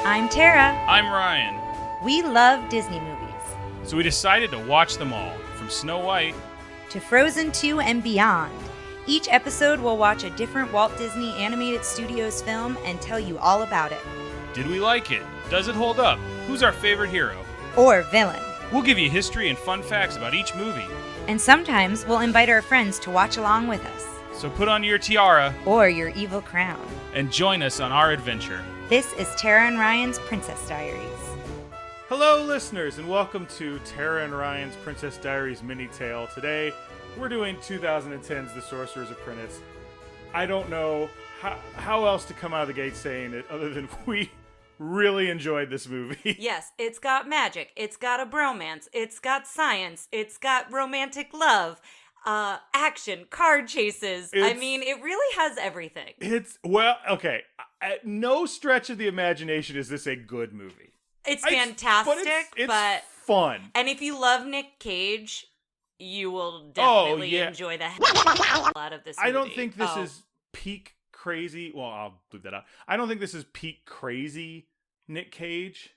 I'm Tara. I'm Ryan. We love Disney movies. So we decided to watch them all, from Snow White to Frozen 2 and beyond. Each episode will watch a different Walt Disney Animated Studios film and tell you all about it. Did we like it? Does it hold up? Who's our favorite hero? Or villain. We'll give you history and fun facts about each movie. And sometimes we'll invite our friends to watch along with us. So put on your tiara or your evil crown and join us on our adventure. This is Tara and Ryan's Princess Diaries. Hello, listeners, and welcome to Tara and Ryan's Princess Diaries MiniTale. Today, we're doing 2010's The Sorcerer's Apprentice. I don't know how else to come out of the gate saying it other than we really enjoyed this movie. Yes, it's got magic, it's got a bromance, it's got science, it's got romantic love, action, car chases. I mean, it really has everything. Okay. At no stretch of the imagination is this a good movie. It's fantastic, but it's fun. And if you love Nic Cage, you will definitely enjoy the hell out of this movie. I don't think this is peak crazy. Well, I'll leave that out. I don't think this is peak crazy Nic Cage.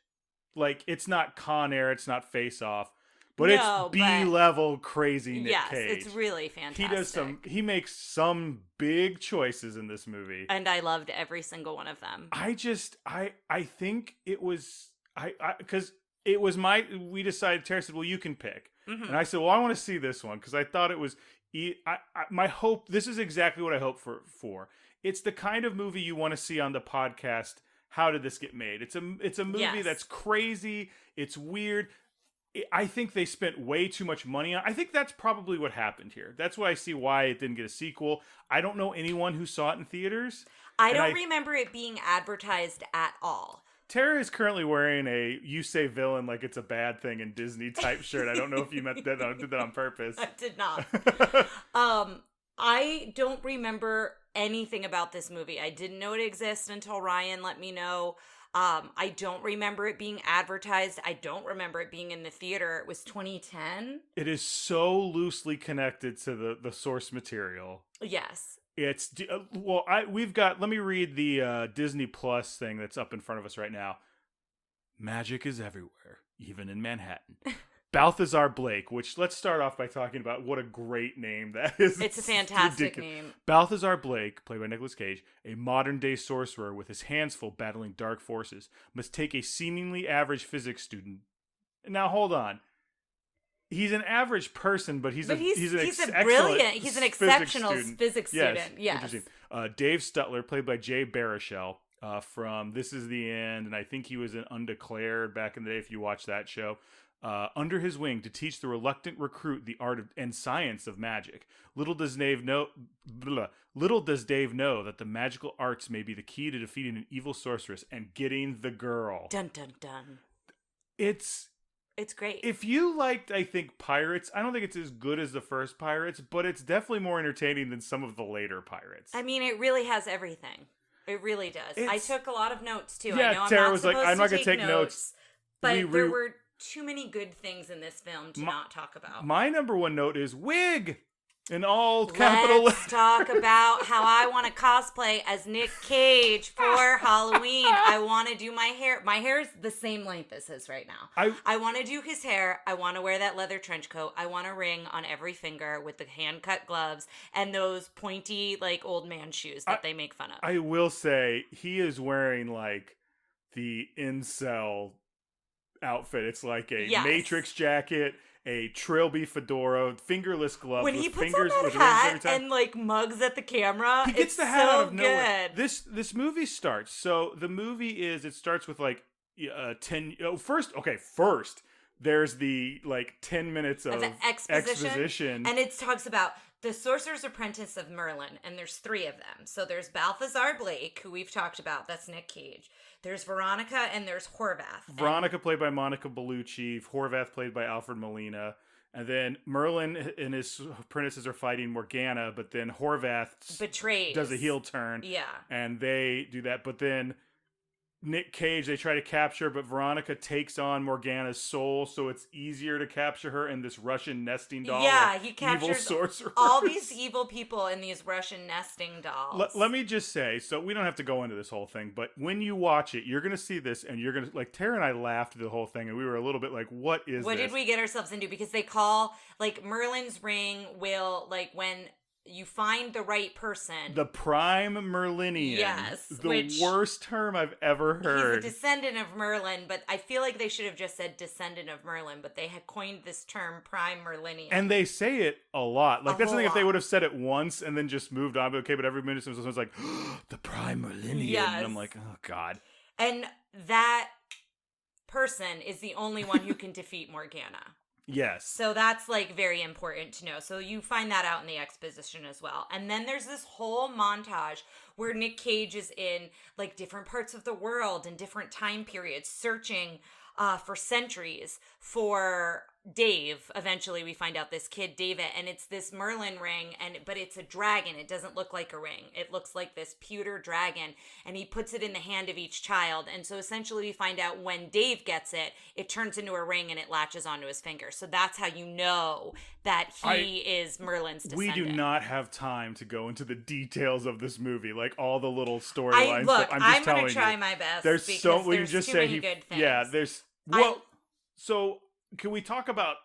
Like, it's not Con Air, it's not Face Off, but it's B-level crazy Nic Cage. Yes, it's really fantastic. He makes some big choices in this movie. And I loved every single one of them. I think it was, because we decided, Tara said, well, you can pick. Mm-hmm. And I said, well, I want to see this one, because I thought it was, my hope, this is exactly what I hope for. It's the kind of movie you want to see on the podcast, How Did This Get Made? It's a movie that's crazy, it's weird. I think they spent way too much money on it. I think that's probably what happened here. That's why I see why it didn't get a sequel. I don't know anyone who saw it in theaters. I don't remember it being advertised at all. Tara is currently wearing a "You Say Villain Like It's a Bad Thing" in Disney type shirt. I don't know if you did that on purpose. I did not. I don't remember anything about this movie. I didn't know it existed until Ryan let me know. I don't remember it being advertised. I don't remember it being in the theater. It was 2010. It is so loosely connected to the source material. Yes. It's let me read the Disney Plus thing that's up in front of us right now. Magic is everywhere, even in Manhattan. Balthazar Blake, which let's start off by talking about what a great name that is. It's a fantastic name. Balthazar Blake, played by Nic Cage, a modern-day sorcerer with his hands full battling dark forces, must take a seemingly average physics student. Now, hold on. He's an average person, but he's an exceptional physics student. Yes. Interesting. Dave Stutler, played by Jay Baruchel, from This Is the End, and I think he was in Undeclared back in the day if you watch that show. Under his wing to teach the reluctant recruit the art and science of magic. Little does Dave know that the magical arts may be the key to defeating an evil sorceress and getting the girl. Dun dun dun. It's great. If you liked, I think, Pirates, I don't think it's as good as the first Pirates, but it's definitely more entertaining than some of the later Pirates. I mean, it really has everything. It really does. I took a lot of notes too. Yeah, I know Tara I'm was like, I'm not going to take notes. But there were too many good things in this film to not talk about. My number one note is wig in all capital letters. Let's talk about how I want to cosplay as Nic Cage for Halloween. I want to do my hair. My hair is the same length as his right now. I want to do his hair. I want to wear that leather trench coat. I want a ring on every finger with the hand-cut gloves and those pointy, like, old man shoes that they make fun of. I will say, he is wearing, like, the incel outfit. It's like a Matrix jacket, a trilby fedora, fingerless gloves. When he puts on that hat and like mugs at the camera, he gets the hat out of nowhere. This movie starts. So the movie it starts with like 10. First there's the like 10 minutes of exposition, and it talks about the Sorcerer's Apprentice of Merlin, and there's 3 of them. So there's Balthazar Blake, who we've talked about. That's Nic Cage. There's Veronica, and there's Horvath. Veronica played by Monica Bellucci. Horvath played by Alfred Molina. And then Merlin and his apprentices are fighting Morgana, but then Horvath does a heel turn. Yeah. And they do that. But then Nic Cage, they try to capture, but Veronica takes on Morgana's soul, so it's easier to capture her in this Russian nesting doll. Yeah, he captures evil sorcerers. all these evil people in these Russian nesting dolls. Let me just say, so we don't have to go into this whole thing, but when you watch it, you're going to see this, and you're going to, like, Tara and I laughed the whole thing, and we were a little bit like, what did we get ourselves into? Because they call, like, Merlin's ring will, like, when you find the right person. The prime Merlinian. Yes. The worst term I've ever heard. He's a descendant of Merlin, but I feel like they should have just said descendant of Merlin, but they had coined this term prime Merlinian. And they say it a lot. Like, that's the thing, if they would have said it once and then just moved on, but okay, but every minute someone's like, the prime Merlinian. Yes. And I'm like, oh, God. And that person is the only one who can defeat Morgana. Yes. So that's, like, very important to know. So you find that out in the exposition as well. And then there's this whole montage where Nic Cage is in, like, different parts of the world and different time periods searching for centuries for Dave. Eventually we find out this kid, David, and it's this Merlin ring, but it's a dragon. It doesn't look like a ring. It looks like this pewter dragon, and he puts it in the hand of each child. And so essentially we find out when Dave gets it, it turns into a ring and it latches onto his finger. So that's how you know that he is Merlin's descendant. We do not have time to go into the details of this movie, like all the little storylines. I'm going to try my best. There's so we can just say good things. Yeah, there's so can we talk about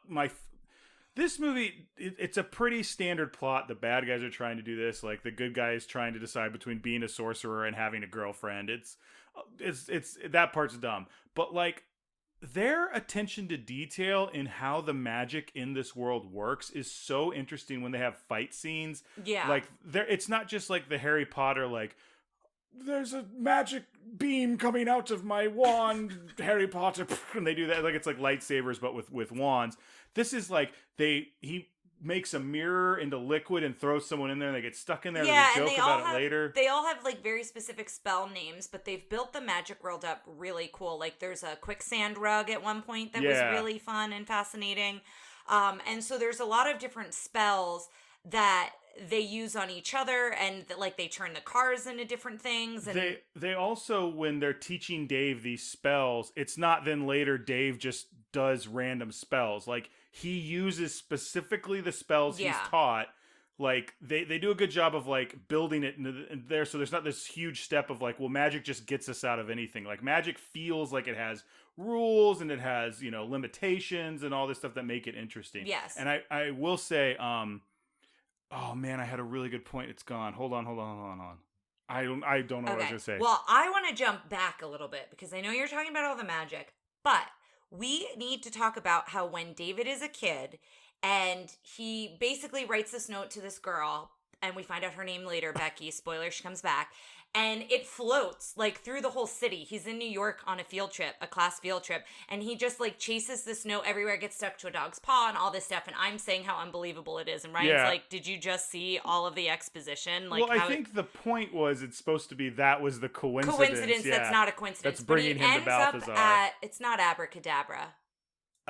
this movie? It's a pretty standard plot. The bad guys are trying to do this, like the good guy is trying to decide between being a sorcerer and having a girlfriend. It's that part's dumb, but like their attention to detail in how the magic in this world works is so interesting when they have fight scenes. Yeah, like it's not just like the Harry Potter, like, there's a magic beam coming out of my wand, Harry Potter, and they do that like it's like lightsabers but with wands. This is like he makes a mirror into liquid and throws someone in there and they get stuck in there. Yeah, There's a joke about it later. They all have like very specific spell names, but they've built the magic world up really cool. Like there's a quicksand rug at one point that was really fun and fascinating. And so there's a lot of different spells that they use on each other, and like they turn the cars into different things. And they also, when they're teaching Dave these spells, it's not then later Dave just does random spells. Like he uses specifically the spells he's taught. Like they do a good job of like building it in there, so there's not this huge step of like, well, magic just gets us out of anything. Like magic feels like it has rules and it has, limitations and all this stuff that make it interesting. Yes. And I will say, oh man, I had a really good point. It's gone. Hold on. I don't know what I was gonna say. Well, I want to jump back a little bit because I know you're talking about all the magic, but we need to talk about how when David is a kid and he basically writes this note to this girl, and we find out her name later, Becky, spoiler, she comes back, and it floats like through the whole city. He's in New York on a class field trip, and he just like chases this note everywhere, gets stuck to a dog's paw and all this stuff, and I'm saying how unbelievable it is, and Ryan's like, did you just see all of the exposition? Like, well, I think the point was it's supposed to be that was the coincidence. That's not a coincidence. That's bringing him to Balthazar. It's not abracadabra.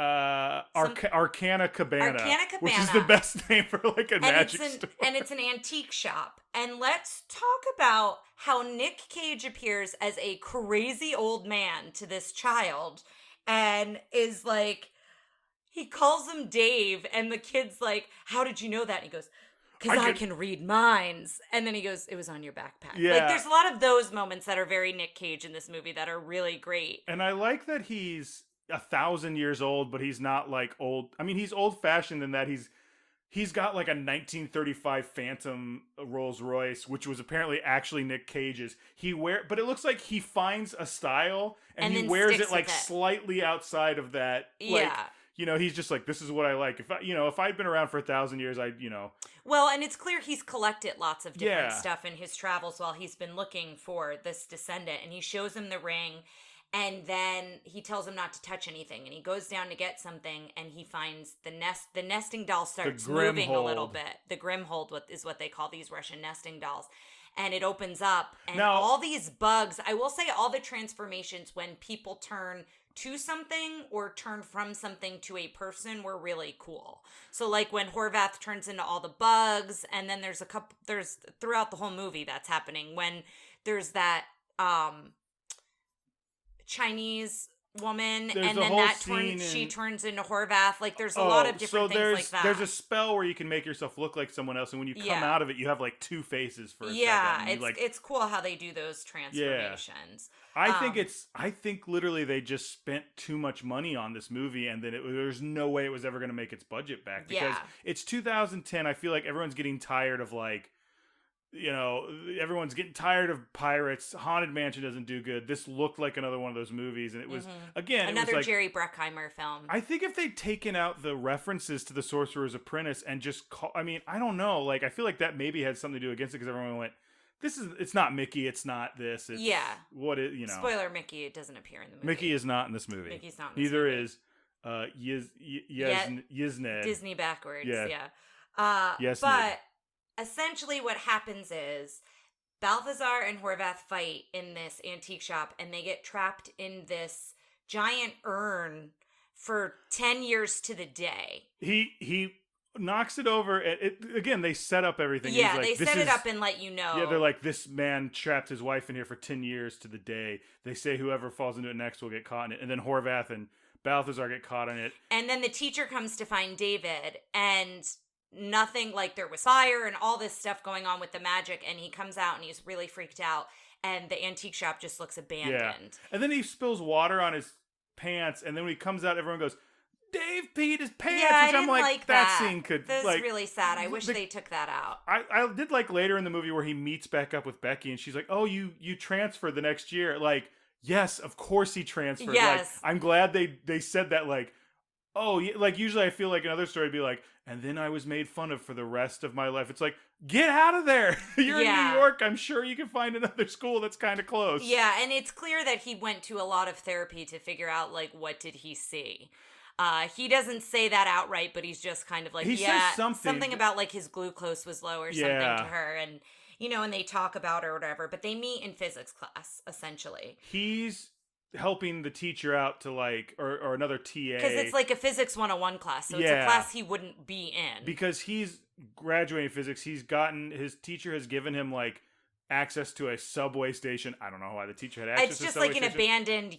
Arcana Cabana, which is the best name for like a magic store. And it's an antique shop. And let's talk about how Nic Cage appears as a crazy old man to this child and is like, he calls him Dave, and the kid's like, how did you know that? And he goes, because I can read minds. And then he goes, it was on your backpack. Yeah. Like, there's a lot of those moments that are very Nic Cage in this movie that are really great. And I like that he's 1,000 years old, but he's not like old. I mean, he's old fashioned in that he's got like a 1935 Phantom Rolls Royce, which was apparently actually Nic Cage's. But it looks like he finds a style and he wears it like slightly outside of that. Like, he's just like, this is what I like. If I'd been around for 1,000 years, Well, and it's clear he's collected lots of different stuff in his travels while he's been looking for this descendant, and he shows him the ring. And then he tells him not to touch anything, and he goes down to get something, and he finds the nesting doll starts moving a little bit. The Grimhold is what they call these Russian nesting dolls. And it opens up, and all these bugs, I will say all the transformations when people turn to something or turn from something to a person were really cool. So like when Horvath turns into all the bugs, and then there's throughout the whole movie that's happening when there's that, Chinese woman, there's and then she turns into Horvath. Like, there's a lot of different things like that. There's a spell where you can make yourself look like someone else, and when you come out of it, you have like two faces for a second. Yeah, it's cool how they do those transformations. I think literally they just spent too much money on this movie, and then there's no way it was ever going to make its budget back, because it's 2010. I feel like everyone's getting tired of like, you know, everyone's getting tired of pirates. Haunted Mansion doesn't do good. This looked like another one of those movies, and it was another Jerry Bruckheimer film. I think if they'd taken out the references to the Sorcerer's Apprentice and just I don't know, like, I feel like that maybe had something to do against it, because everyone went, it's not Mickey, it's not this, it's what it, you know. Spoiler, Mickey doesn't appear in the movie. Mickey is not in this movie. Mickey's not in this movie. Neither is Yizned. Disney backwards, yes, but essentially what happens is Balthazar and Horvath fight in this antique shop, and they get trapped in this giant urn for 10 years to the day. He knocks it over. Again, they set up everything. Yeah, they set it up and let you know. Yeah, they're like, this man trapped his wife in here for 10 years to the day. They say whoever falls into it next will get caught in it. And then Horvath and Balthazar get caught in it. And then the teacher comes to find David, and nothing, like, there was fire and all this stuff going on with the magic, and he comes out and he's really freaked out, and the antique shop just looks abandoned. Yeah. And then he spills water on his pants, and then when he comes out, everyone goes, Dave peed his pants, which I'm like that scene could, that was like, really sad. I wish they took that out. I did like later in the movie where he meets back up with Becky, and she's like, oh, you transferred the next year. Like, yes, of course he transferred. Yes. Like, I'm glad they said that, like, oh, like, usually I feel like another story would be like, and then I was made fun of for the rest of my life. It's like, get out of there. You're in New York. I'm sure you can find another school that's kind of close. Yeah, and it's clear that he went to a lot of therapy to figure out, like, what did he see. He doesn't say that outright, but he's just kind of like, he says something about, like, his glucose was low or something to her, and, you know, and they talk about it or whatever, but they meet in physics class, essentially. He's helping the teacher out to, like, or another TA. Because it's like a physics 101 class, so it's a class he wouldn't be in. Because he's graduating physics, his teacher has given him, like, access to a subway station. I don't know why the teacher had access to a subway station. It's just like an abandoned,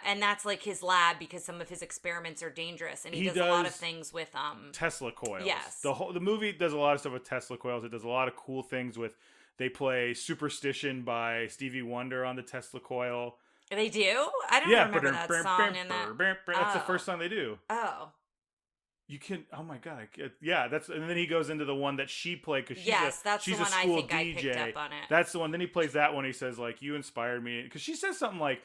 and that's like his lab because some of his experiments are dangerous, and he does a lot of things with Tesla coils. Yes. The movie does a lot of stuff with Tesla coils. It does a lot of cool things with, they play Superstition by Stevie Wonder on the Tesla coil. They do? I don't remember that song in that. That's the first song they do. Oh. You can, oh my God. And then he goes into the one that she played, because she's a school I think DJ. I picked up on it. That's the one. Then he plays that one. He says, like, you inspired me. Because she says something like,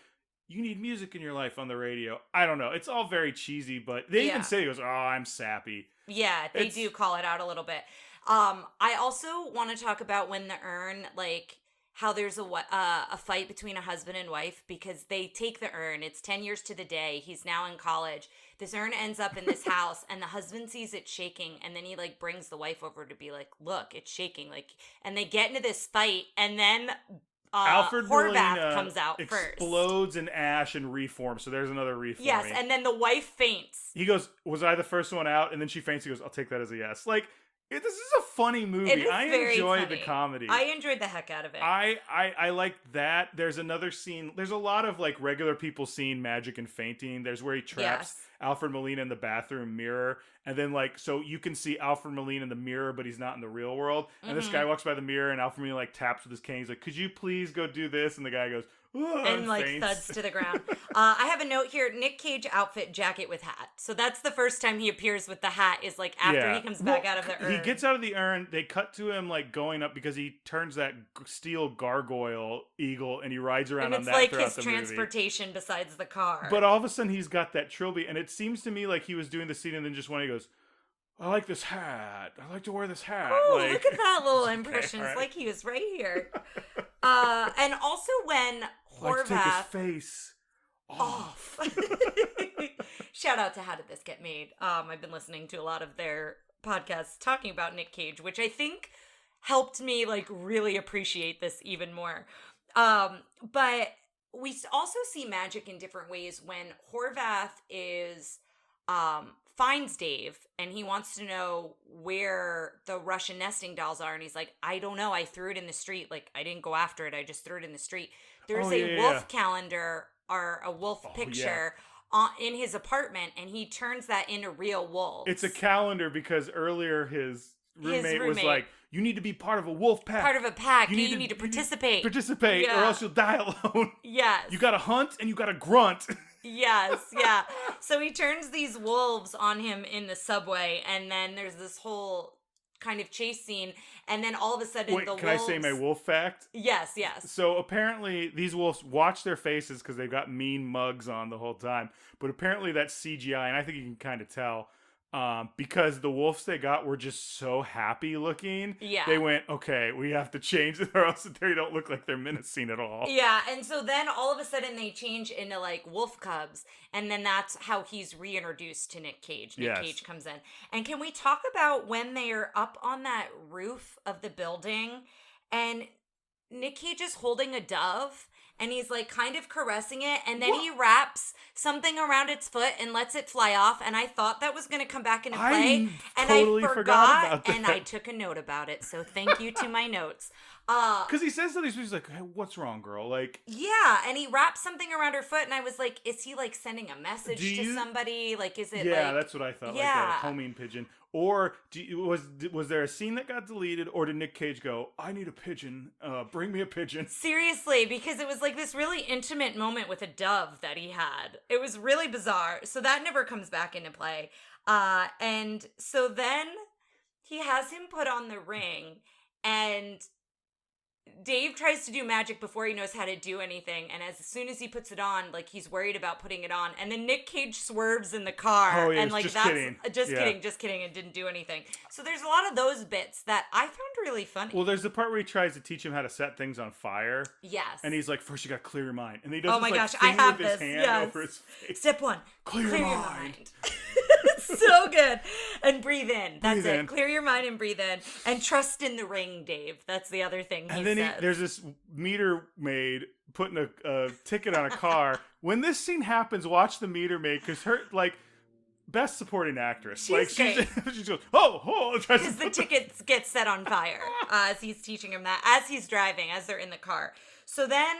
you need music in your life on the radio. I don't know. It's all very cheesy, but they even say, he goes, oh, I'm sappy. Yeah, they do call it out a little bit. I also want to talk about when the urn, like, how there's a fight between a husband and wife because they take the urn. It's 10 years to the day. He's now in college. This urn ends up in this house, and the husband sees it shaking, and then he, like, brings the wife over to be like, look, it's shaking. Like, and they get into this fight, and then Alfred Horvath comes out explodes in ash and reforms. So there's another reforming. Yes, and then the wife faints. He goes, was I the first one out? And then she faints. He goes, I'll take that as a yes. Like, this is a funny movie. I enjoyed the comedy. I enjoyed the heck out of it. I like that. There's another scene. There's a lot of, like, regular people seeing magic and fainting. There's where he traps Alfred Molina in the bathroom mirror. And then, like, so you can see Alfred Molina in the mirror, but he's not in the real world. And this guy walks by the mirror, and Alfred Molina, like, taps with his cane. He's like, could you please go do this? And the guy goes, and like faints. thuds to the ground. I have a note here: Nic Cage outfit, jacket with hat. So that's the first time he appears with the hat. Is like after he comes back out of the urn. He gets out of the urn. They cut to him, like, going up because he turns that steel gargoyle eagle and he rides around on that. And it's like his transportation besides the car. But all of a sudden he's got that trilby, and it seems to me like he was doing the scene, and then just when he goes, I like this hat. I like to wear this hat. Oh, like, look at that little impression. It's like he was right here. And also when Horvath... take his face off. Shout out to How Did This Get Made? I've been listening to a lot of their podcasts talking about Nic Cage, which I think helped me, like, really appreciate this even more. But we also see magic in different ways when Horvath is... finds Dave, and he wants to know where the Russian nesting dolls are, and he's like, I don't know, I threw it in the street. Like, I didn't go after it, I just threw it in the street. There's a wolf calendar are a wolf picture in his apartment, and he turns that into real wolves. It's a calendar because earlier his roommate was like, you need to be part of a wolf pack. Part of a pack. You need to participate. Participate or else you'll die alone. Yes. You gotta hunt and you gotta grunt. Yes, yeah. So he turns these wolves on him in the subway, and then there's this whole kind of chase scene, and then all of a sudden the wolves... Can I say my wolf fact? Yes, yes. So apparently these wolves watch their faces because they've got mean mugs on the whole time, but apparently that's CGI, and I think you can kind of tell. Because the wolves they got were just so happy looking. Yeah. They went, okay, we have to change it or else they don't look like they're menacing at all. Yeah, and so then all of a sudden they change into like wolf cubs, and then that's how he's reintroduced to Nic Cage. Nic Cage comes in. And can we talk about when they are up on that roof of the building and Nic Cage is holding a dove? And he's like kind of caressing it, and then he wraps something around its foot and lets it fly off. And I thought that was going to come back into play, and totally I forgot about that. And I took a note about it. So thank you to my notes. Because he says to these people, he's like, hey, "What's wrong, girl?" Like, yeah, and he wraps something around her foot, and I was like, "Is he like sending a message to somebody? Like, is it?" Yeah, that's what I thought. Like a homing pigeon. Or was there a scene that got deleted, or did Nic Cage go, I need a pigeon, bring me a pigeon? Seriously, because it was like this really intimate moment with a dove that he had. It was really bizarre. So that never comes back into play. And so then he has him put on the ring, and Dave tries to do magic before he knows how to do anything, and as soon as he puts it on, like he's worried about putting it on, and then Nic Cage swerves in the car, and like just kidding. And didn't do anything. So there's a lot of those bits that I found really funny. Well, there's the part where he tries to teach him how to set things on fire. Yes. And he's like, first you gotta clear your mind, and he does. Oh my gosh, I have with this. His hand over his face. Step 1: clear your mind. It's so good. And breathe in. That's breathe it. In. Clear your mind and breathe in. And trust in the ring, Dave. That's the other thing he and then says. there's this meter maid putting a ticket on a car. When this scene happens, watch the meter maid, because her, like, best supporting actress. She's great. She goes, oh. Because the tickets get set on fire as he's teaching him that, as he's driving, as they're in the car. So then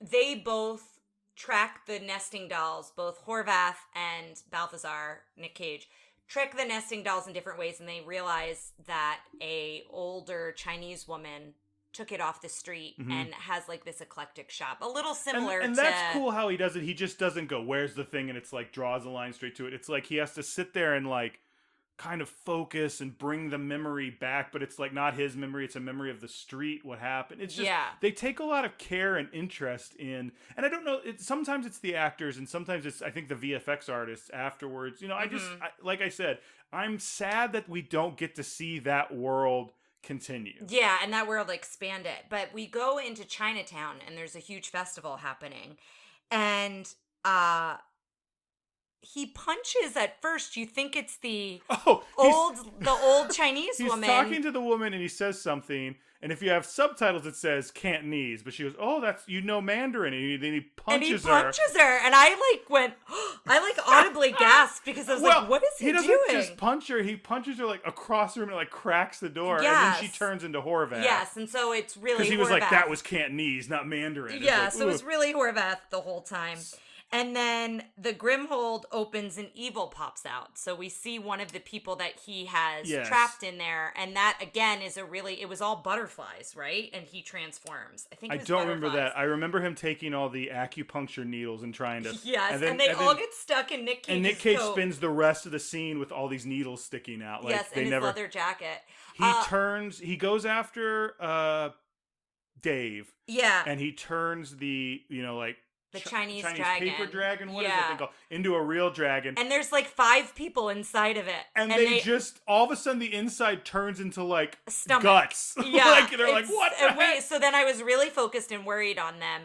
they both track the nesting dolls, both Horvath and Balthazar, Nic Cage, track the nesting dolls in different ways, and they realize that a older Chinese woman took it off the street and has like this eclectic shop, a little similar and that's cool how he does it. He just doesn't go, where's the thing, and it's like draws a line straight to it. It's like he has to sit there and like kind of focus and bring the memory back, but it's like not his memory, it's a memory of the street, what happened. It's just they take a lot of care and interest in, and I don't know, sometimes it's the actors and sometimes it's I think the VFX artists afterwards. You know, like I said, I'm sad that we don't get to see that world continue. Yeah, and that world expanded. But we go into Chinatown and there's a huge festival happening, and he punches at first. You think it's the old Chinese woman. He's talking to the woman and he says something, and if you have subtitles it says Cantonese, but she goes, oh, that's, you know, Mandarin, and then he punches her. And I like went, I like audibly gasped because I was like, what is he doing? He doesn't just punch her, he punches her like across the room and like cracks the door, and then she turns into Horvath. Yes, and so it's really because he was like, that was Cantonese, not Mandarin. Yeah, like, so it was really Horvath the whole time. And then the Grimhold opens and evil pops out. So we see one of the people that he has trapped in there. And that, again, is it was all butterflies, right? And he transforms. I don't remember that. I remember him taking all the acupuncture needles and trying to... Yes, and they all get stuck in Nic Cage's And Nic Cage spends the rest of the scene with all these needles sticking out. Like, yes, in his leather jacket. He goes after Dave. Yeah. And he turns the, the Chinese dragon. Paper dragon, what is that thing called? Into a real dragon. And there's like 5 people inside of it. And they just, all of a sudden the inside turns into like stomach. Guts. Yeah. Like, they're like, what the heck? So then I was really focused and worried on them.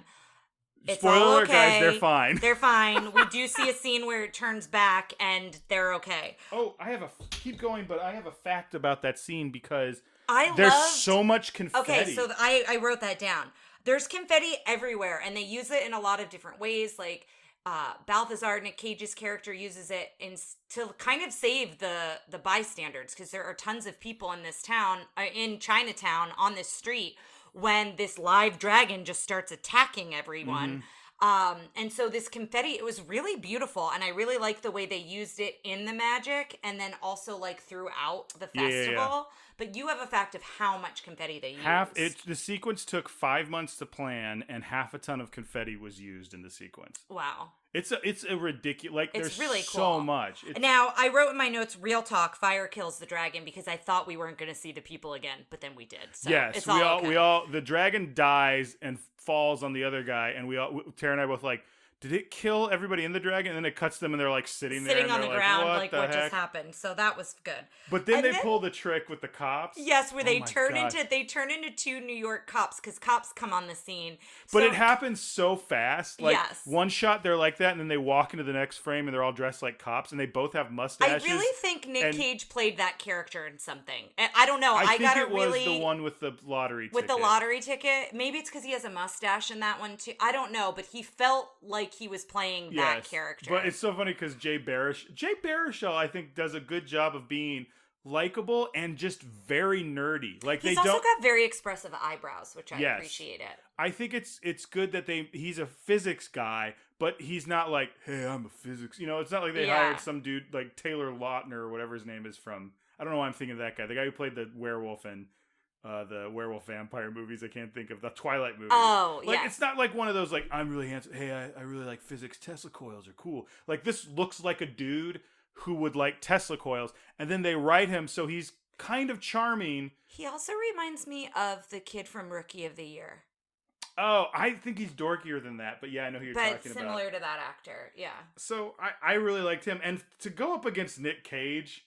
It's Spoiler all alert, okay. guys, they're fine. They're fine. We do see a scene where it turns back and they're okay. Oh, keep going, but I have a fact about that scene because there's so much confetti. Okay, so I wrote that down. There's confetti everywhere, and they use it in a lot of different ways. Like Balthazar, Nic Cage's character, uses it to kind of save the bystanders, because there are tons of people in this town, in Chinatown, on this street, when this live dragon just starts attacking everyone. And so this confetti, it was really beautiful, and I really liked the way they used it in the magic, and then also like throughout the festival. Yeah. But you have a fact of how much confetti they used. The sequence took 5 months to plan, and half a ton of confetti was used in the sequence. Wow. It's a ridiculous, like, it's there's really so cool. much. Now, I wrote in my notes, real talk, fire kills the dragon, because I thought we weren't going to see the people again, but then we did. So yes, it's all the dragon dies and falls on the other guy, and Tara and I both like, did it kill everybody in the dragon? And then it cuts them, and they're like sitting there on the ground, like what just happened. So that was good. But then they pull the trick with the cops. Yes, where they turn into 2 New York cops, because cops come on the scene. But it happens so fast. Like, yes. One shot they're like that, and then they walk into the next frame, and they're all dressed like cops, and they both have mustaches. I really think Nic Cage played that character in something. I don't know. I think it was the one with the lottery ticket. With the lottery ticket. Maybe it's because he has a mustache in that one too. I don't know, but he felt like he was playing that character. But it's so funny because Jay Baruchel, I think, does a good job of being likable and just very nerdy. Like, he's also got very expressive eyebrows, which I appreciate it. I think it's good that he's a physics guy, but he's not like, hey, I'm a physics. It's not like they hired some dude like Taylor Lautner or whatever his name is from. I don't know why I'm thinking of that guy. The guy who played the werewolf in the werewolf vampire movies. I can't think of the Twilight movies. Oh, like, it's not like one of those like, I'm really handsome. Hey, I really like physics. Tesla coils are cool. Like, this looks like a dude who would like Tesla coils, and then they write him so he's kind of charming. He also reminds me of the kid from Rookie of the Year. Oh, I think he's dorkier than that, but yeah, I know who you're talking about. But similar to that actor, yeah. So I really liked him, and to go up against Nic Cage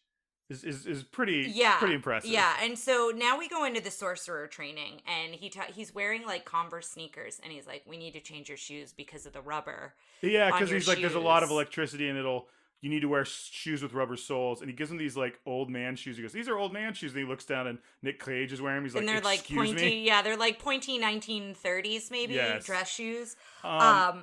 is pretty impressive. Yeah, and so now we go into the sorcerer training, and he's wearing like Converse sneakers, and he's like, we need to change your shoes because of the rubber. Yeah, because he's like, there's a lot of electricity, and you need to wear shoes with rubber soles. And he gives him these like old man shoes. He goes, these are old man shoes. And he looks down, and Nic Cage is wearing them. He's like, and they're excuse like pointy, me? Yeah, they're like pointy 1930s maybe dress shoes.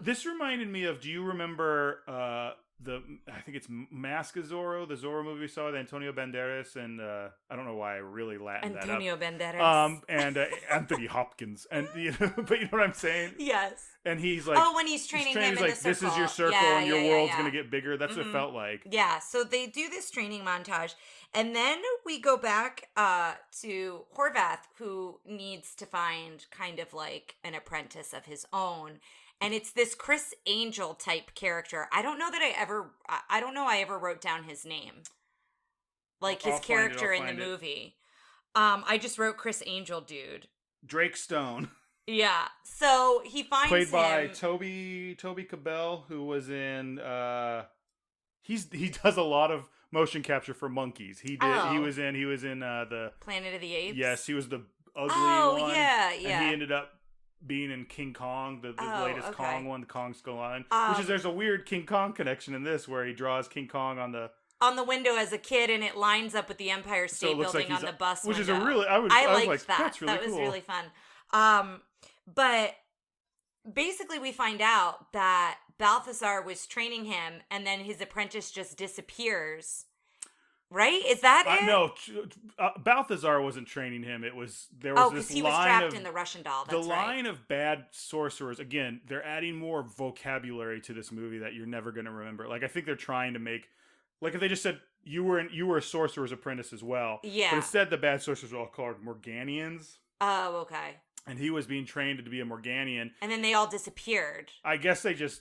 This reminded me of, do you remember I think it's Mask of Zorro, the Zorro movie we saw with Antonio Banderas, and I don't know why I really Latined that up. Antonio Banderas. And Anthony Hopkins, and but you know what I'm saying? Yes. And he's like, when he's training him in like, the circle. this is your circle, and your world's gonna get bigger. That's what it felt like. Yeah. So they do this training montage, and then we go back to Horvath, who needs to find kind of like an apprentice of his own. And it's this Chris Angel type character. I don't know I ever wrote down his name. Like his character in the movie. I just wrote Chris Angel dude. Drake Stone. Yeah. So he finds played by Toby Cabell, who was in he does a lot of motion capture for monkeys. He was in the Planet of the Apes. Yes, he was the ugly one. Oh, yeah. And he ended up being in King Kong, the latest Kong one, the Kong Skull Island. There's a weird King Kong connection in this, where he draws King Kong on the window as a kid, and it lines up with the Empire State Building on the bus which window. Is a really I was like, that. That's really cool. That was really fun. But basically we find out that Balthazar was training him, and then his apprentice just disappears. Right? Is that it? No, Balthazar wasn't training him. There was this line because he was trapped in the Russian doll. That's line of bad sorcerers. Again, they're adding more vocabulary to this movie that you're never going to remember. Like, I think they're trying to make, like, if they just said you were a sorcerer's apprentice as well. Yeah. But instead, the bad sorcerers were all called Morganians. Oh, okay. And he was being trained to be a Morganian. And then they all disappeared. I guess they just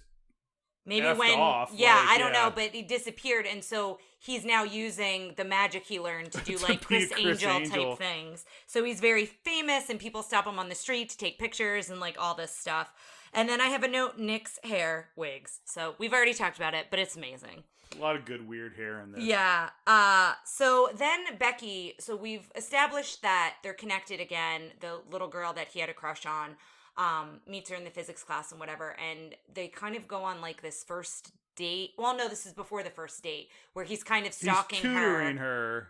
maybe F'd when off, I don't know, but he disappeared, and so he's now using the magic he learned to do like Chris Angel type things. So he's very famous, and people stop him on the street to take pictures and like all this stuff. And then I have a note: Nic's hair wigs. So we've already talked about it, but it's amazing. A lot of good weird hair in this. Yeah. So then Becky. So we've established that they're connected again. The little girl that he had a crush on. Meets her in the physics class and whatever, and they kind of go on like this first date. Well, no, this is before the first date, where he's kind of stalking her. He's tutoring her.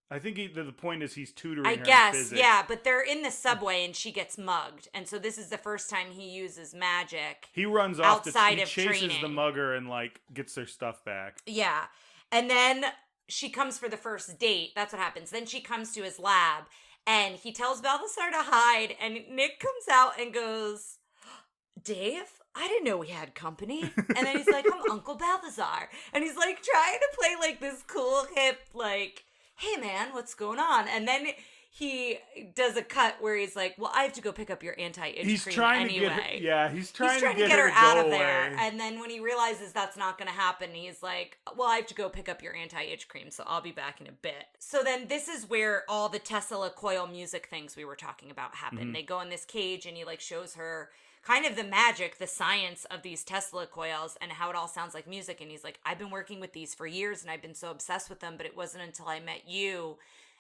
I think the point is he's tutoring her. I guess, in physics. Yeah, but they're in the subway and she gets mugged, and so this is the first time he uses magic. He runs off outside he of chases training. The mugger and like gets their stuff back. Yeah, and then she comes for the first date. That's what happens. Then she comes to his lab. And he tells Balthazar to hide, and Nic comes out and goes, Dave, I didn't know we had company. And then he's like, I'm Uncle Balthazar. And he's like trying to play like this cool, hip, like, hey man, what's going on? And then he does a cut where he's like, well, I have to go pick up your anti-itch cream anyway. He's trying to get her to out go of there. away. And then when he realizes that's not going to happen, he's like, well, I have to go pick up your anti-itch cream, so I'll be back in a bit. So then this is where all the Tesla coil music things we were talking about happen. Mm-hmm. They go in this cage and he like shows her kind of the magic, the science of these Tesla coils and how it all sounds like music. And he's like, I've been working with these for years and I've been so obsessed with them, but it wasn't until I met you.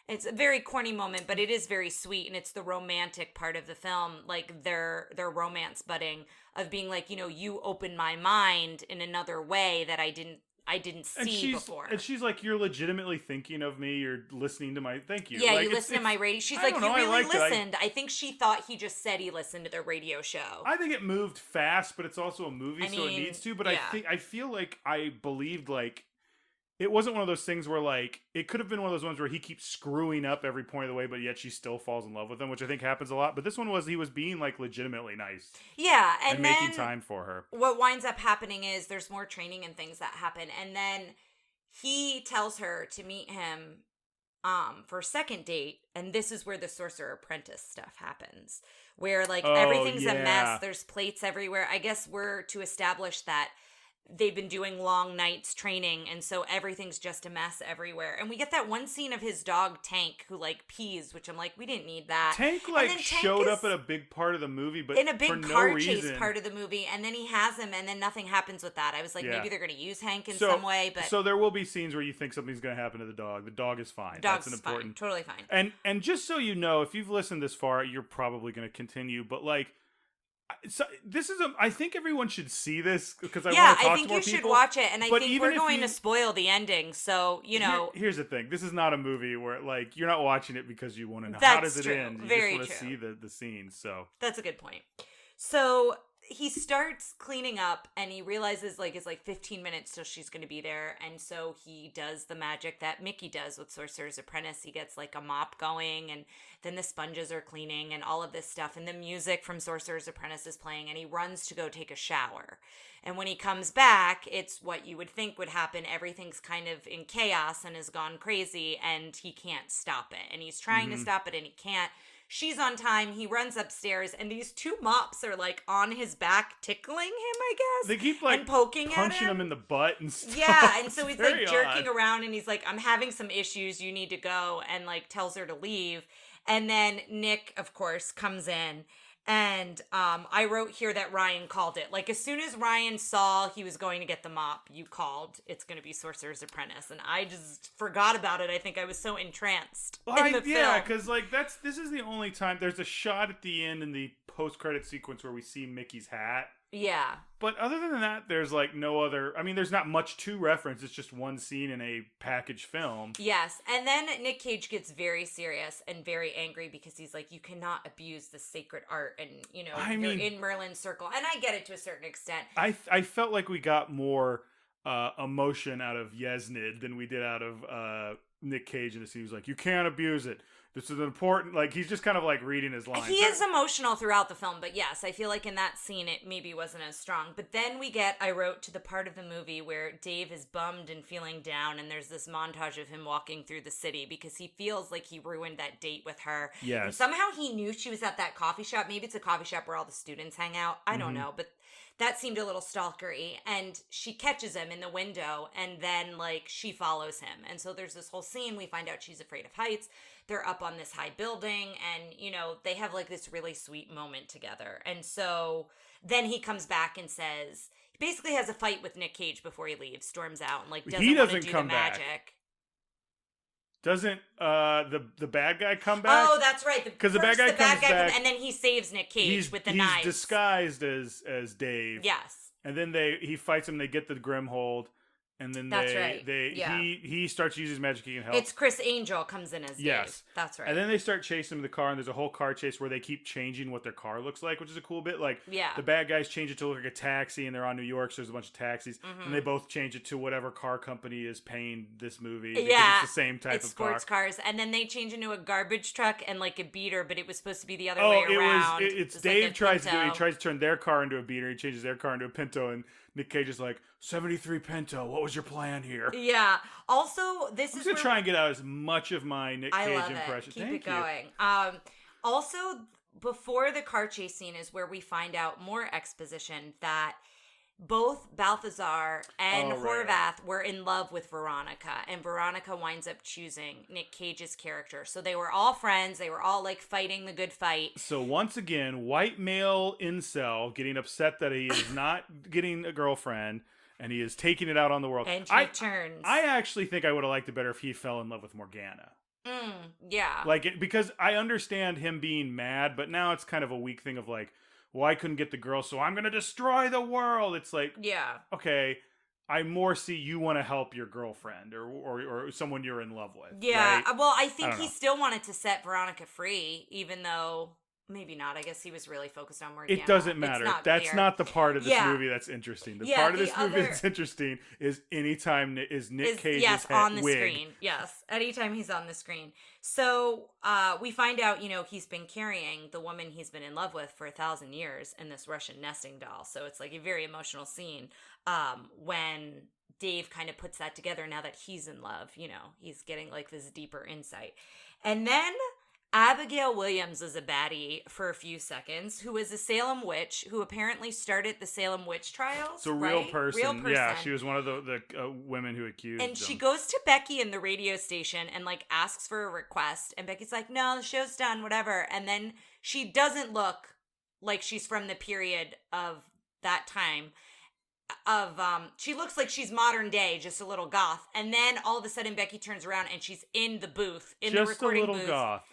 It's a very corny moment, but it is very sweet, and it's the romantic part of the film, like their romance budding of being like, you know, you opened my mind in another way that I didn't see before. And she's like, you're legitimately thinking of me. You're listening to my. Thank you. Yeah, like, you listen to my radio. She's like, you really listened. I think she thought he just said he listened to their radio show. I think it moved fast, but it's also a movie, so it needs to. But yeah. I feel like I believed like. It wasn't one of those things where, like, it could have been one of those ones where he keeps screwing up every point of the way, but yet she still falls in love with him, which I think happens a lot. But this one he was being, like, legitimately nice. Yeah, and then making time for her. What winds up happening is there's more training and things that happen. And then he tells her to meet him for a second date. And this is where the Sorcerer Apprentice stuff happens. Where, like, everything's a mess. There's plates everywhere. I guess we're to establish that they've been doing long nights training, and so everything's just a mess everywhere. And we get that one scene of his dog Tank who like pees, which I'm like, we didn't need that. Tank showed up at a big part of the movie, but in a big for car no chase reason. part of the movie, and then he has him, and then nothing happens with that. I was like, maybe they're going to use Hank in some way, but so there will be scenes where you think something's going to happen to the dog. The dog is fine. Dog's That's an important, fine, totally fine. And just so you know, if you've listened this far, you're probably going to continue, but like. So this is I think everyone should see this because I want to talk to more people. I think you should watch it, and I think we're going to spoil the ending. So here's the thing: this is not a movie where like you're not watching it because you want to know how does it end. You Very just want to see the scenes. So that's a good point. So he starts cleaning up, and he realizes like it's like 15 minutes till she's going to be there, and so he does the magic that Mickey does with Sorcerer's Apprentice. He gets like a mop going, and then the sponges are cleaning, and all of this stuff, and the music from Sorcerer's Apprentice is playing, and he runs to go take a shower. And when he comes back, it's what you would think would happen. Everything's kind of in chaos and has gone crazy, and he can't stop it. And he's trying to stop it, and he can't. She's on time. He runs upstairs, and these two mops are like on his back, tickling him, I guess. They keep like and poking punching at him in the butt and stuff. Yeah, and so he's like Very jerking odd. around, and he's like, I'm having some issues. You need to go, and like tells her to leave. And then Nick, of course, comes in. And I wrote here that Ryan called it. Like, as soon as Ryan saw he was going to get the mop, you called, it's going to be Sorcerer's Apprentice. And I just forgot about it. I think I was so entranced in the film. Yeah, because, like, this is the only time. There's a shot at the end in the post-credit sequence where we see Mickey's hat. Yeah. But other than that, there's, like, no other... I mean, there's not much to reference. It's just one scene in a packaged film. Yes. And then Nic Cage gets very serious and very angry because he's like, you cannot abuse the sacred art and, you know, you're in Merlin's circle. And I get it to a certain extent. I felt like we got more emotion out of Yesnid than we did out of Nic Cage in the scene. He was like, you can't abuse it. This is important. Like, he's just kind of like reading his lines. He is emotional throughout the film, but yes, I feel like in that scene it maybe wasn't as strong. But then I wrote to the part of the movie where Dave is bummed and feeling down, and there's this montage of him walking through the city because he feels like he ruined that date with her. Yes. And somehow he knew she was at that coffee shop. Maybe it's a coffee shop where all the students hang out. I don't know, but that seemed a little stalkery. And she catches him in the window, and then like she follows him. And so there's this whole scene. We find out she's afraid of heights. They're up on this high building, and, you know, they have, like, this really sweet moment together. And so then he comes back and says, he basically has a fight with Nic Cage before he leaves, storms out, and, like, doesn't want to do the magic. Doesn't the bad guy come back? Oh, that's right. Because the bad guy comes back, and then he saves Nic Cage with the knife. He's disguised as Dave. Yes. And then he fights him. They get the Grimhold, and then That's right. he starts using his magic. He can help. It's Chris Angel comes in as Dave. That's right. And then they start chasing him in the car, and there's a whole car chase where they keep changing what their car looks like, which is a cool bit. Like, the bad guys change it to look like a taxi, and they're on New York, so there's a bunch of taxis, and they both change it to whatever car company is paying this movie. Because it's the same type of sports cars. And then they change into a garbage truck and like a beater, but it was supposed to be the other way around. It's Dave like tries to do it. He tries to turn their car into a beater. He changes their car into a Pinto, and Nic Cage is like, 73 Pinto, what was your plan here? Yeah. Also, I'm just going to try and get out as much of my Nic Cage impression. Keep it going. Also, before the car chase scene is where we find out more exposition that both Balthazar and Horvath were in love with Veronica, and Veronica winds up choosing Nic Cage's character. So they were all friends. They were all like fighting the good fight. So once again, white male incel getting upset that he is not getting a girlfriend, and he is taking it out on the world. And he turns. I actually think I would have liked it better if he fell in love with Morgana. Yeah. Because I understand him being mad, but now it's kind of a weak thing of like, well, I couldn't get the girl, so I'm going to destroy the world. It's like, okay, I more see you want to help your girlfriend or someone you're in love with. Yeah, right? Well, I think he still wanted to set Veronica free, even though maybe not. I guess he was really focused on Morgana. It doesn't matter. That's not the part of this movie that's interesting. The part of this movie that's interesting is anytime is Nic Cage's head on the wig. screen. Yes, anytime he's on the screen. So we find out, he's been carrying the woman he's been in love with for 1,000 years in this Russian nesting doll. So it's like a very emotional scene when Dave kind of puts that together now that he's in love. He's getting like this deeper insight. And then Abigail Williams is a baddie for a few seconds, who is a Salem witch who apparently started the Salem witch trials. It's a real person. Yeah, she was one of the women who accused them. And she goes to Becky in the radio station and like asks for a request. And Becky's like, no, the show's done, whatever. And then she doesn't look like she's from the period of that time. She looks like she's modern day, just a little goth. And then all of a sudden Becky turns around and she's in the booth, in the recording booth. Just a little goth.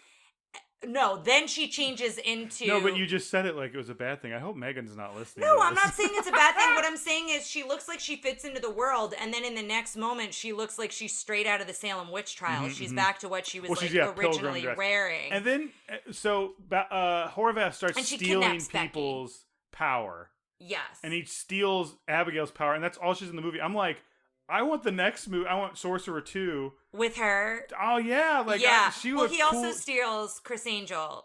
No, then she changes into... No, but you just said it like it was a bad thing. I hope Megan's not listening. No, I'm not saying it's a bad thing. What I'm saying is she looks like she fits into the world, and then in the next moment, she looks like she's straight out of the Salem witch trials. She's back to what she was originally wearing. And then, so Horvath starts stealing people's power. Yes. And he steals Abigail's power, and that's all she's in the movie. I'm like, I want the next movie. I want Sorcerer 2. With her. Oh, yeah. She was he also steals Chris Angel's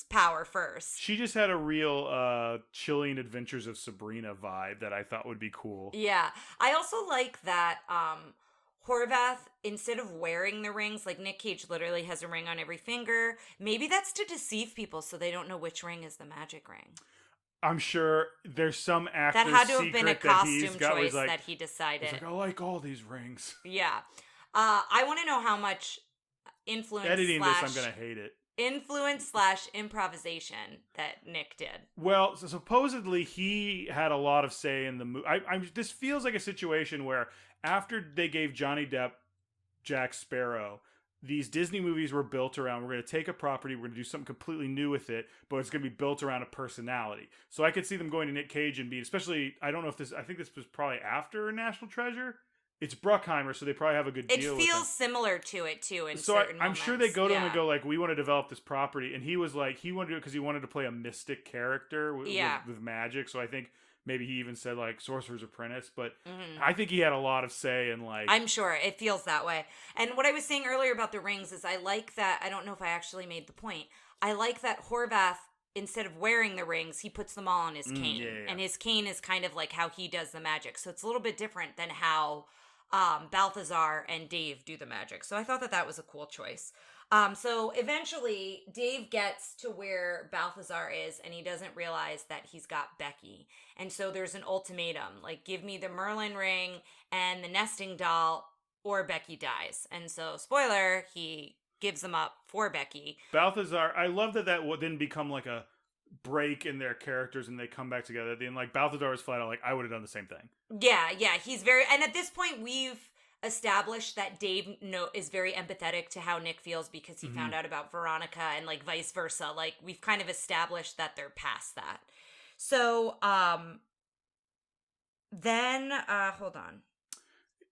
power first. She just had a real Chilling Adventures of Sabrina vibe that I thought would be cool. Yeah. I also like that Horvath, instead of wearing the rings, like Nic Cage literally has a ring on every finger. Maybe that's to deceive people so they don't know which ring is the magic ring. I'm sure there's some actor's that had to have been a costume got, choice that he decided. He's like, I like all these rings. Yeah. I want to know how much influence editing this, I'm going to hate it. Influence/improvisation that Nick did. Well, so supposedly he had a lot of say in the movie. This feels like a situation where after they gave Johnny Depp Jack Sparrow, these Disney movies were built around, we're going to take a property, we're going to do something completely new with it, but it's going to be built around a personality. So I could see them going to Nic Cage and being, especially, I think this was probably after National Treasure. It's Bruckheimer, so they probably have a good deal with him. It feels similar to it, too, in certain moments. I'm sure they go to him and go, like, we want to develop this property. And he was like, he wanted to do it because he wanted to play a mystic character with magic. So I think maybe he even said, like, Sorcerer's Apprentice. But I think he had a lot of say in, like... I'm sure. It feels that way. And what I was saying earlier about the rings is I like that... I don't know if I actually made the point. I like that Horvath, instead of wearing the rings, he puts them all on his cane. Yeah. And his cane is kind of like how he does the magic. So it's a little bit different than how Balthazar and Dave do the magic. So I thought that was a cool choice. So eventually, Dave gets to where Balthazar is, and he doesn't realize that he's got Becky. And so there's an ultimatum, like, give me the Merlin ring and the nesting doll, or Becky dies. And so, spoiler, he gives them up for Becky. Balthazar, I love that didn't become like a break in their characters and they come back together. Then, like, Balthazar was flat out like, I would have done the same thing. Yeah, he's very... And at this point, we've established that Dave is very empathetic to how Nick feels because he found out about Veronica, and like vice versa. Like, we've kind of established that they're past that. So then hold on.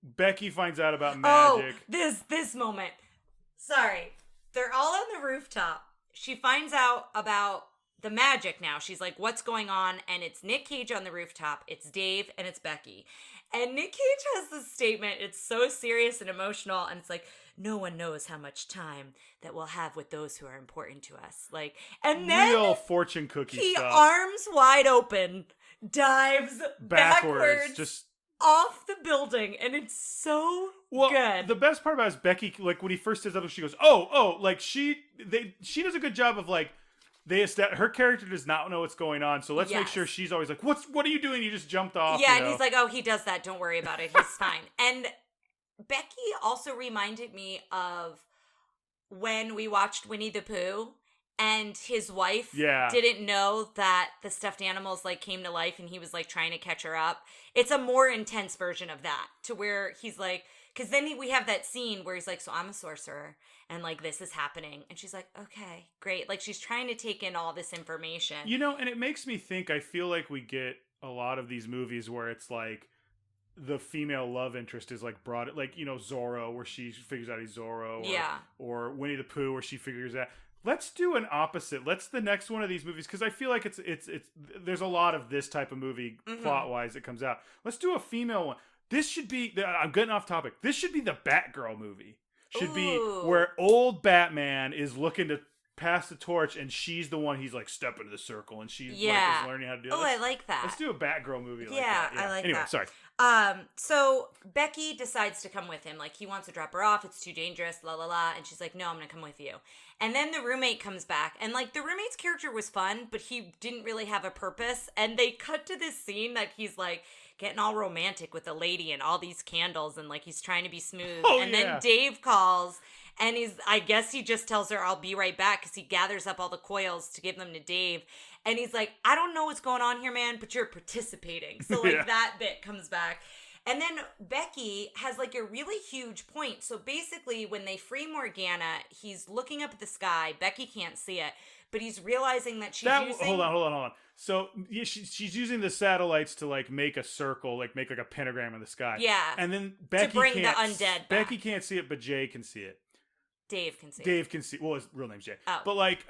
Becky finds out about magic. Oh, this moment. Sorry. They're all on the rooftop. She finds out about the magic now. She's like, what's going on? And it's Nic Cage on the rooftop. It's Dave and it's Becky. And Nic Cage has this statement. It's so serious and emotional. And it's like, no one knows how much time that we'll have with those who are important to us. Like, and then real fortune cookie he stuff. Arms wide open, dives backwards just off the building, and it's so good. The best part about it is Becky, like when he first says up, she goes, "Oh," like she does a good job of like her character does not know what's going on, so let's make sure she's always like, "What are you doing? You just jumped off." Yeah, and he's like, "Oh, he does that. Don't worry about it. He's fine." And Becky also reminded me of when we watched Winnie the Pooh. And his wife didn't know that the stuffed animals like came to life and he was like trying to catch her up. It's a more intense version of that to where he's like, because then we have that scene where he's like, so I'm a sorcerer and like this is happening. And she's like, okay, great. Like she's trying to take in all this information. You know, and it makes me think, I feel like we get a lot of these movies where it's like the female love interest is like brought, like, you know, Zorro where she figures out he's Zorro. Or Winnie the Pooh where she figures out. Let's do an opposite. Let's the next one of these movies, because I feel like it's there's a lot of this type of movie plot wise that comes out. Let's do a female one. This should be. I'm getting off topic. This should be the Batgirl movie. Should be where old Batman is looking to pass the torch, and she's the one. He's like step into the circle, and she's like is learning how to do it. I like that. Let's do a Batgirl movie. Like that. I like that. Anyway, sorry. So Becky decides to come with him. Like, he wants to drop her off. It's too dangerous, la la la. And she's like, no, I'm going to come with you. And then the roommate comes back. And, like, the roommate's character was fun, but he didn't really have a purpose. And they cut to this scene that he's, like, getting all romantic with a lady and all these candles. And, like, he's trying to be smooth. Then Dave calls. And I guess he just tells her, I'll be right back, because he gathers up all the coils to give them to Dave. And he's like, I don't know what's going on here, man, but you're participating. So, like, that bit comes back. And then Becky has, like, a really huge point. So, basically, when they free Morgana, he's looking up at the sky. Becky can't see it. But he's realizing that she's using... Hold on. So, she's using the satellites to, like, make a circle, like, make, like, a pentagram in the sky. Yeah. And then Becky to bring the undead back. Becky can't see it, but Jay can see it. Dave can see Dave can see. Well, his real name's Jay. Oh. But, like,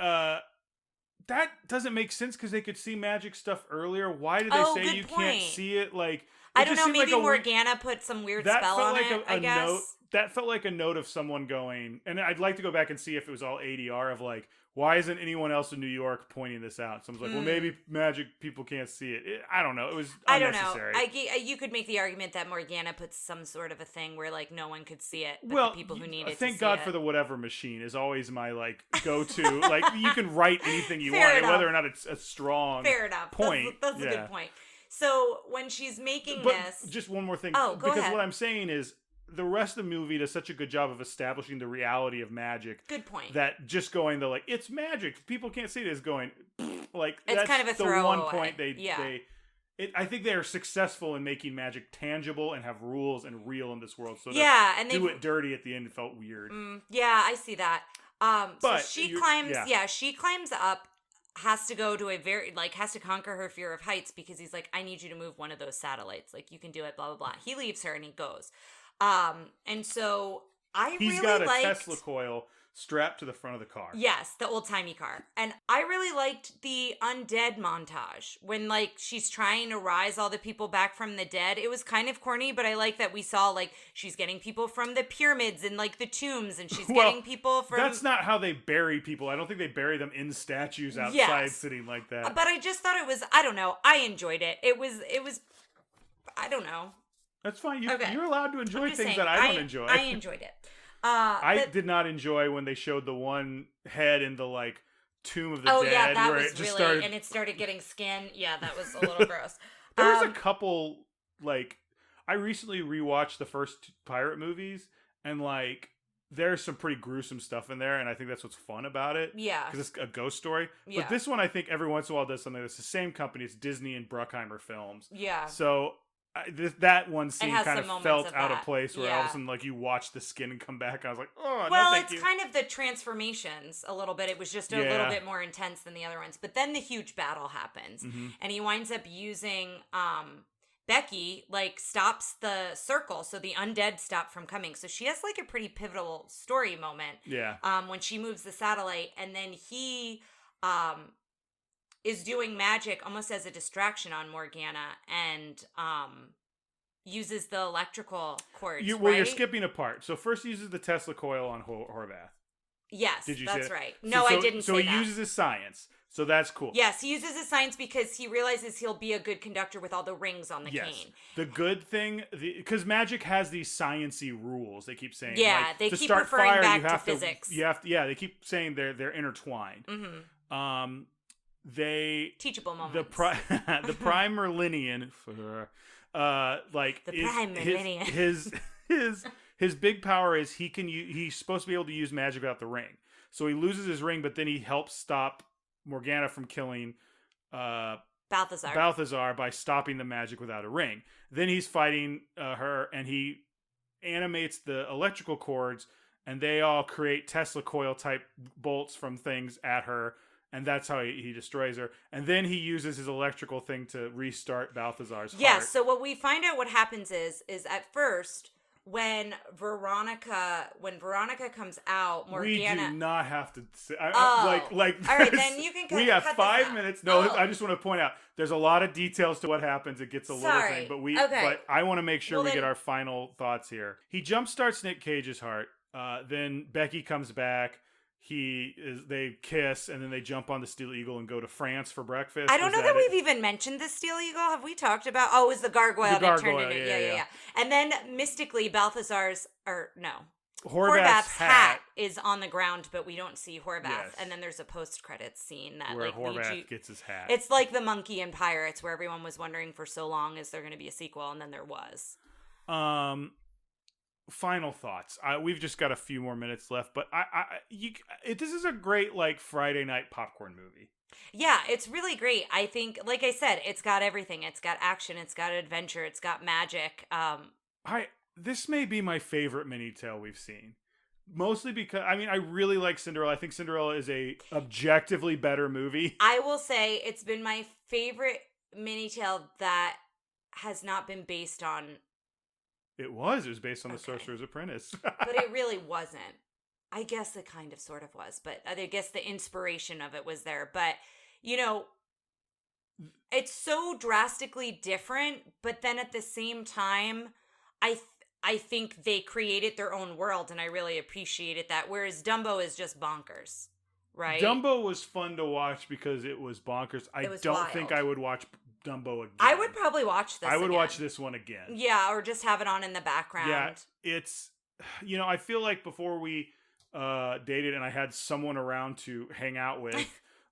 that doesn't make sense because they could see magic stuff earlier. Why did they say you can't see it? Like, I don't know. Maybe like Morgana put some weird spell on it. I guess note, that felt like a note of someone going. And I'd like to go back and see if it was all ADR of like, why isn't anyone else in New York pointing this out? Someone's like, well, maybe magic people can't see it. I don't know. It was unnecessary. I don't know. You could make the argument that Morgana puts some sort of a thing where like no one could see it, but the people who need it. Thank God for the whatever machine is always my like go-to. Like you can write anything you want, whether or not it's a strong point. That's a good point. So when she's making this, just one more thing. Go ahead. What I'm saying is, the rest of the movie does such a good job of establishing the reality of magic. Good point. That just going the like, it's magic. People can't see it. Is going like it's that's kind of a the throwaway. one point I think they are successful in making magic tangible and have rules and real in this world. So and do it dirty at the end felt weird. I see that. But so she climbs. She climbs up. Has to go to has to conquer her fear of heights because he's like, I need you to move one of those satellites. Like, you can do it, blah, blah, blah. He leaves her and he goes. And so He's got a Tesla coil strapped to the front of the car. Yes, the old-timey car. And I really liked the undead montage when, like, she's trying to rise all the people back from the dead. It was kind of corny, but I like that we saw, like, she's getting people from the pyramids and, like, the tombs, and she's getting people from... That's not how they bury people. I don't think they bury them in statues outside sitting like that. But I just thought it was, I don't know, I enjoyed it. It was, I don't know. That's fine. You're allowed to enjoy things that I don't enjoy. I enjoyed it. I did not enjoy when they showed the one head in the like tomb of the dead. Oh yeah, that where was it just really, and it started getting skin. Yeah, that was a little gross. There was a couple like I recently rewatched the first pirate movies, and like there's some pretty gruesome stuff in there, and I think that's what's fun about it. Yeah, because it's a ghost story. Yeah. But this one, I think every once in a while does something. It's the same company. It's Disney and Bruckheimer Films. Yeah. So. That one scene kind of felt out of place where all of a sudden like you watch the skin and come back. I was like, oh, well, no, it's kind of the transformations a little bit. It was just a little bit more intense than the other ones. But then the huge battle happens, and he winds up using Becky, like, stops the circle, so the undead stop from coming. So she has, like, a pretty pivotal story moment. Yeah. When she moves the satellite, and then he is doing magic almost as a distraction on Morgana, and uses the electrical cords, You're skipping a part. So first he uses the Tesla coil on Horvath. Yes, Did you that's say right. No, I didn't say that. So he uses his science. So that's cool. Yes, he uses his science because he realizes he'll be a good conductor with all the rings on the cane. The good thing, because magic has these sciencey rules. They keep saying, yeah, like, they to keep start referring fire, back you have to physics. They keep saying they're intertwined. Mm-hmm. They teachable moments. The Prime Merlinian, like the Prime Merlinian. His big power is he's supposed to be able to use magic without the ring. So he loses his ring, but then he helps stop Morgana from killing Balthazar by stopping the magic without a ring. Then he's fighting her, and he animates the electrical cords, and they all create Tesla coil type bolts from things at her, and that's how he destroys her. And then he uses his electrical thing to restart Balthazar's heart. Yeah, so what we find out what happens is at first, when Veronica comes out, Morgana... We do not have to say... All right, then you can we have cut 5 minutes. No, I just want to point out, there's a lot of details to what happens. It gets a little thing, but I want to make sure we get our final thoughts here. He jumpstarts Nic Cage's heart. Then Becky comes back. They kiss, and then they jump on the Steel Eagle and go to France for breakfast. I don't know that we've even mentioned the Steel Eagle. Have we talked about? Oh, it was the gargoyle that turned into yeah. And then mystically, Horvath's hat is on the ground, but we don't see Horvath. Yes. And then there's a post-credits scene that where Horvath gets his hat. It's like the Monkey and Pirates, where everyone was wondering for so long, is there going to be a sequel? And then there was. Final thoughts. We've just got a few more minutes left, but this is a great, like, Friday night popcorn movie. Yeah, it's really great. I think, like I said, it's got everything. It's got action. It's got adventure. It's got magic. This may be my favorite MiniTale we've seen. Mostly because, I really like Cinderella. I think Cinderella is a objectively better movie. I will say it's been my favorite MiniTale that has not been based on... It was based on the Sorcerer's Apprentice. But it really wasn't. I guess it kind of sort of was, but I guess the inspiration of it was there. But, it's so drastically different, but then at the same time, I think they created their own world, and I really appreciated that, whereas Dumbo is just bonkers, right? Dumbo was fun to watch because it was bonkers. I don't think I would watch Dumbo again. I would probably watch this again. Watch this one again. Yeah, or just have it on in the background. Yeah, it's, I feel like before we dated and I had someone around to hang out with,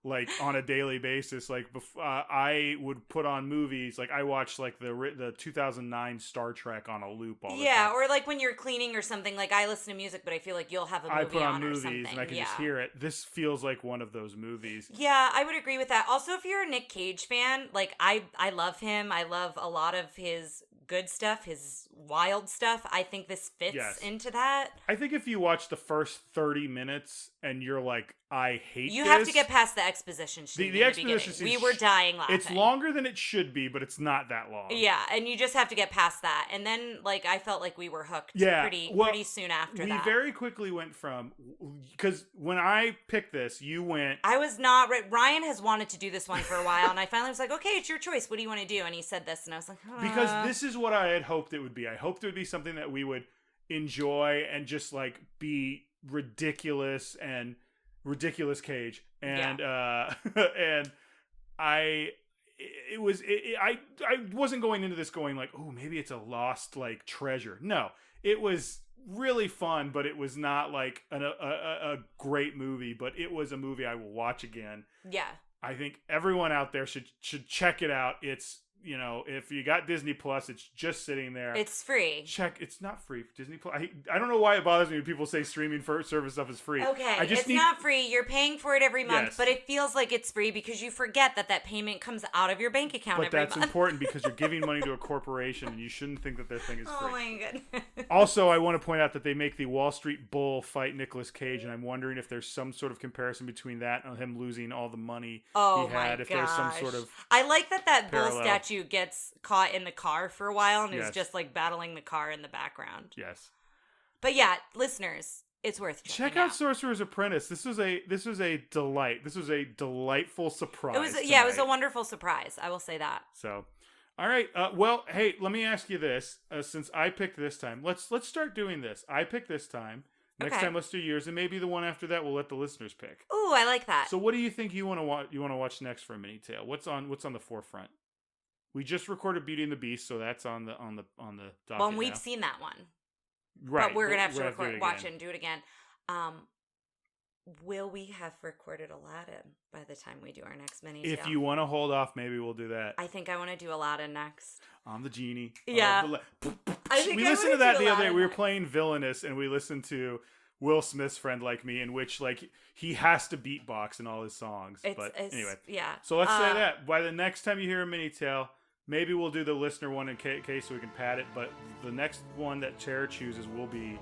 like, on a daily basis, like, I would put on movies, like, I watched, like, the 2009 Star Trek on a loop all the time. Yeah, or, like, when you're cleaning or something, like, I listen to music, but I feel like you'll have a movie on or something. I put on movies, and I can just hear it. This feels like one of those movies. Yeah, I would agree with that. Also, if you're a Nic Cage fan, like, I love him. I love a lot of his good stuff, his wild stuff. I think this fits into that. I think if you watch the first 30 minutes and you're like, I hate this. You have to get past the exposition scene. The exposition scene. We were dying laughing. It's longer than it should be, but it's not that long. Yeah, and you just have to get past that. And then, like, I felt like we were hooked pretty soon after that. We very quickly went from, because when I picked this, you went... I was not... Ryan has wanted to do this one for a while, and I finally was like, okay, it's your choice. What do you want to do? And he said this, and I was like, Because this is what I had hoped it would be. I hoped it would be something that we would enjoy and just, like, be ridiculous Cage. And and I wasn't going into this going like, oh, maybe it's a lost, like, treasure. No, it was really fun, but it was not like a great movie, but it was a movie I will watch again. Yeah, I think everyone out there should check it out. It's, if you got Disney Plus, it's just sitting there. It's free. It's not free for Disney Plus. I don't know why it bothers me when people say streaming service stuff is free. Okay, it's not free. You're paying for it every month, but it feels like it's free because you forget that payment comes out of your bank account every month. But that's important because you're giving money to a corporation, and you shouldn't think that their thing is free. Oh my goodness. Also, I want to point out that they make the Wall Street Bull fight Nicolas Cage, and I'm wondering if there's some sort of comparison between that and him losing all the money he had. If there's some sort of I like that bull parallel. statue gets caught in the car for a while and is Yes. just like battling the car in the background. Yes. But yeah, listeners, it's worth checking Check out Sorcerer's Apprentice. This was a delight. This was a delightful surprise. It was a wonderful surprise. I will say that. So, all right. Well, hey, let me ask you this. Since I picked this time, let's start doing this. I picked this time. Next time, let's do yours, and maybe the one after that, we'll let the listeners pick. Ooh, I like that. So, what do you think you want to watch? You want to watch next for a MiniTale? What's on the forefront? We just recorded Beauty and the Beast, so that's on the docket. Well, and we've seen that one, right? But we're gonna have to watch it and do it again. Will we have recorded Aladdin by the time we do our next MiniTale? If you want to hold off, maybe we'll do that. I think I want to do Aladdin next. I'm the genie. Yeah. We listened to that the other day. We were playing Villainous, and we listened to Will Smith's Friend Like Me, in which like he has to beatbox in all his songs. But anyway, yeah. So let's say that by the next time you hear a MiniTale, maybe we'll do the listener one in case so we can pad it. But the next one that Tara chooses will be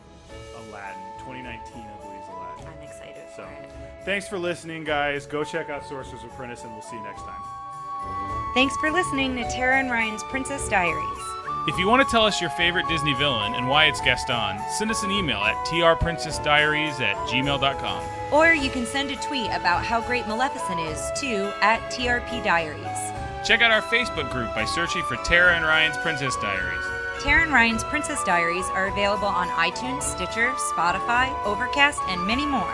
Aladdin. 2019, I believe, is Aladdin. I'm excited for it. Thanks for listening, guys. Go check out Sorcerer's Apprentice, and we'll see you next time. Thanks for listening to Tara and Ryan's Princess Diaries. If you want to tell us your favorite Disney villain and why it's guest on, send us an email at trprincessdiaries@gmail.com. Or you can send a tweet about how great Maleficent is to @TRPDiaries. Check out our Facebook group by searching for Tara and Ryan's Princess Diaries. Tara and Ryan's Princess Diaries are available on iTunes, Stitcher, Spotify, Overcast, and many more.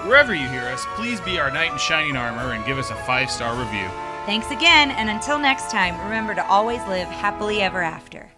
Wherever you hear us, please be our knight in shining armor and give us a 5-star review. Thanks again, and until next time, remember to always live happily ever after.